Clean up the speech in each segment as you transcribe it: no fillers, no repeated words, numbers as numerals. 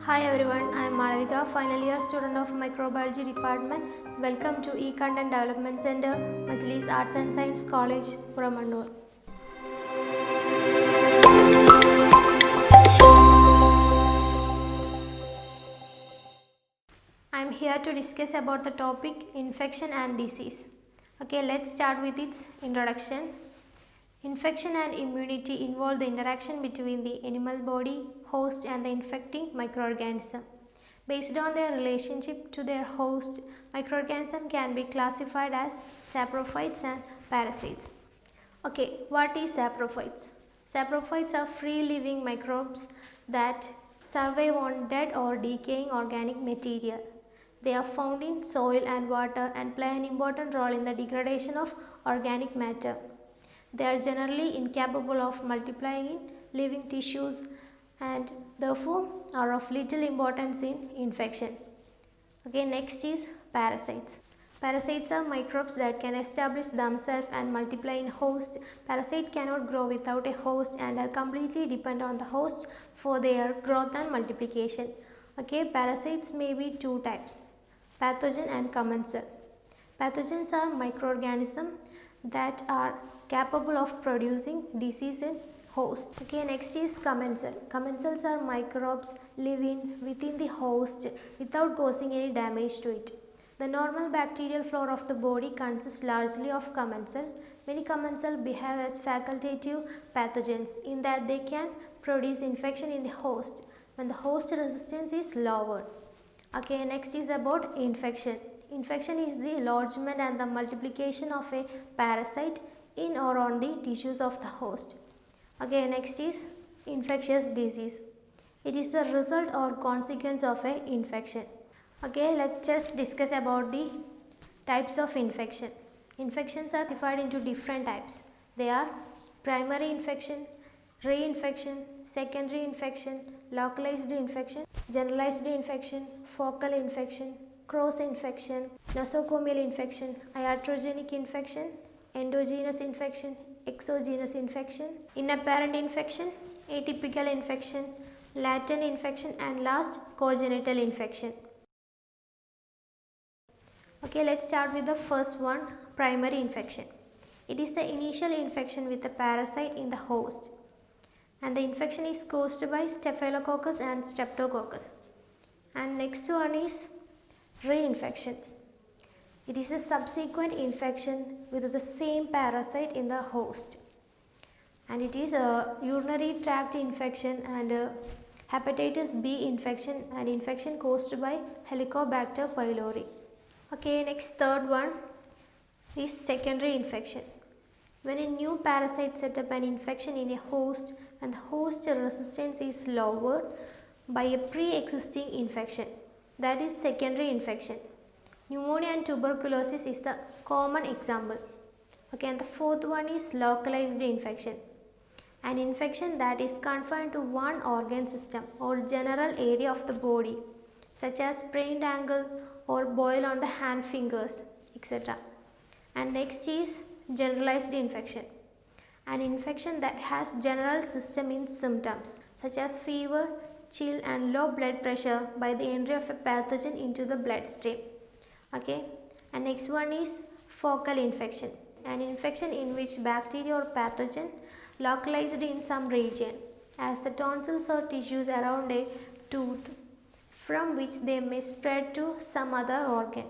Hi everyone, I am Malavika, final year student of Microbiology Department. Welcome to E-Content Development Center, Majlis Arts and Science College, Puramannur. I am here to discuss about the topic infection and disease. Okay, let's start with its introduction. Infection and immunity involve the interaction between the animal body, host and the infecting microorganism. Based on their relationship to their host, microorganisms can be classified as saprophytes and parasites. Okay, what is saprophytes? Saprophytes are free-living microbes that survive on dead or decaying organic material. They are found in soil and water and play an important role in the degradation of organic matter. They are generally incapable of multiplying in living tissues and therefore are of little importance in infection. Okay, next is parasites. Parasites are microbes that can establish themselves and multiply in host. Parasites cannot grow without a host and are completely dependent on the host for their growth and multiplication. Okay, parasites may be two types, pathogen and commensal. Pathogens are microorganisms that are capable of producing disease in host. Okay, next is commensal. Commensals are microbes living within the host without causing any damage to it. The normal bacterial flora of the body consists largely of commensal. Many commensal behave as facultative pathogens in that they can produce infection in the host when the host resistance is lowered. Okay, next is about infection. Infection is the lodgement and the multiplication of a parasite in or on the tissues of the host. Okay, next is infectious disease. It is the result or consequence of an infection. Okay, let's just discuss about the types of infection. Infections are divided into different types. They are primary infection, reinfection, secondary infection, localized infection, generalized infection, focal infection, cross infection, nosocomial infection, iatrogenic infection, endogenous infection, exogenous infection, inapparent infection, atypical infection, latent infection and last congenital infection. Okay, let's start with the first one, primary infection. It is the initial infection with a parasite in the host and the infection is caused by Staphylococcus and Streptococcus. And next one is reinfection. It is a subsequent infection with the same parasite in the host and it is a urinary tract infection and a hepatitis B infection and infection caused by Helicobacter pylori. Okay, next third one is secondary infection. When a new parasite set up an infection in a host and the host resistance is lowered by a pre-existing infection, that is secondary infection. Pneumonia and tuberculosis is the common example. Okay, and the fourth one is localized infection. An infection that is confined to one organ system or general area of the body, such as sprained ankle or boil on the hand fingers, etc. And next is generalized infection. An infection that has general system in symptoms such as fever, chill and low blood pressure by the entry of a pathogen into the bloodstream. Okay, and next one is focal infection. An infection in which bacteria or pathogen localized in some region as the tonsils or tissues around a tooth from which they may spread to some other organ.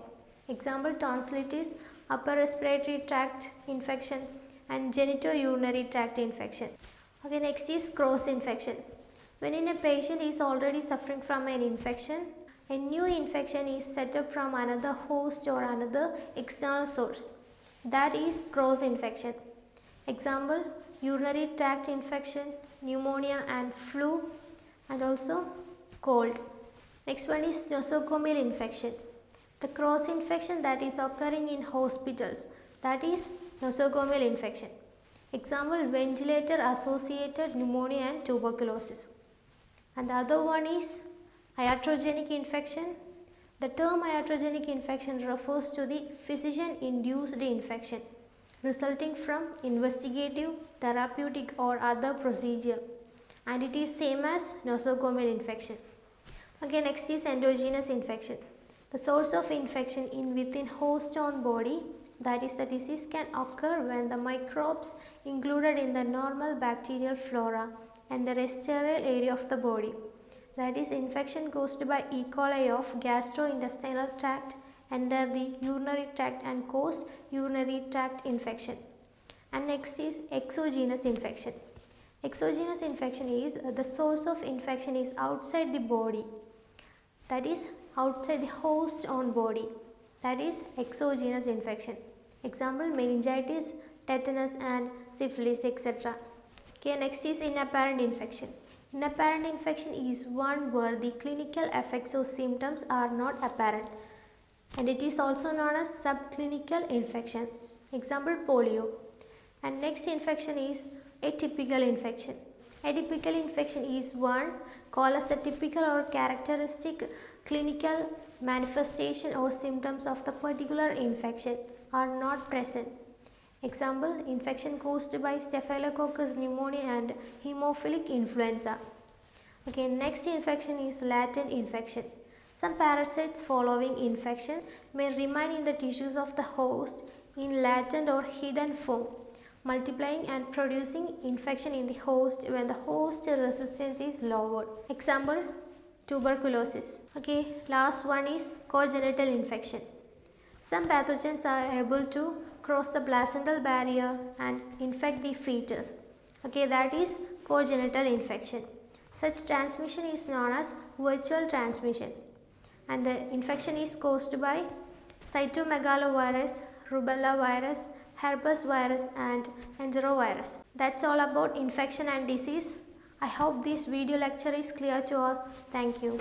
Example, tonsillitis, upper respiratory tract infection and genitourinary tract infection. Okay, next is cross infection. When a patient is already suffering from an infection, a new infection is set up from another host or another external source. That is cross infection. Example, urinary tract infection, pneumonia and flu and also cold. Next one is nosocomial infection. The cross infection that is occurring in hospitals, that is nosocomial infection. Example, ventilator associated pneumonia and tuberculosis. And the other one is iatrogenic infection. The term iatrogenic infection refers to the physician induced infection resulting from investigative, therapeutic or other procedure and it is same as nosocomial infection. Okay, next is endogenous infection. The source of infection in within host on body, that is the disease can occur when the microbes included in the normal bacterial flora enter a sterile area of the body. That is infection caused by E. coli of gastrointestinal tract enter the urinary tract and cause urinary tract infection. And next is exogenous infection. Exogenous infection is the source of infection is outside the body, that is outside the host on body, that is exogenous infection. Example meningitis, tetanus and syphilis, etc. Okay, next is inapparent infection. Inapparent infection is one where the clinical effects or symptoms are not apparent, and it is also known as subclinical infection. Example polio. And next infection is atypical infection. Atypical infection is one called as the typical or characteristic clinical manifestation or symptoms of the particular infection are not present. Example, infection caused by Staphylococcus pneumoniae and Haemophilic influenza. Okay, next infection is latent infection. Some parasites following infection may remain in the tissues of the host in latent or hidden form, multiplying and producing infection in the host when the host resistance is lowered. Example, tuberculosis. Okay, last one is congenital infection. Some pathogens are able to cross the placental barrier and infect the fetus. Okay, that is congenital infection. Such transmission is known as virtual transmission, and the infection is caused by cytomegalovirus, rubella virus, herpes virus and enterovirus. That's all about infection and disease. I hope this video lecture is clear to all. Thank you.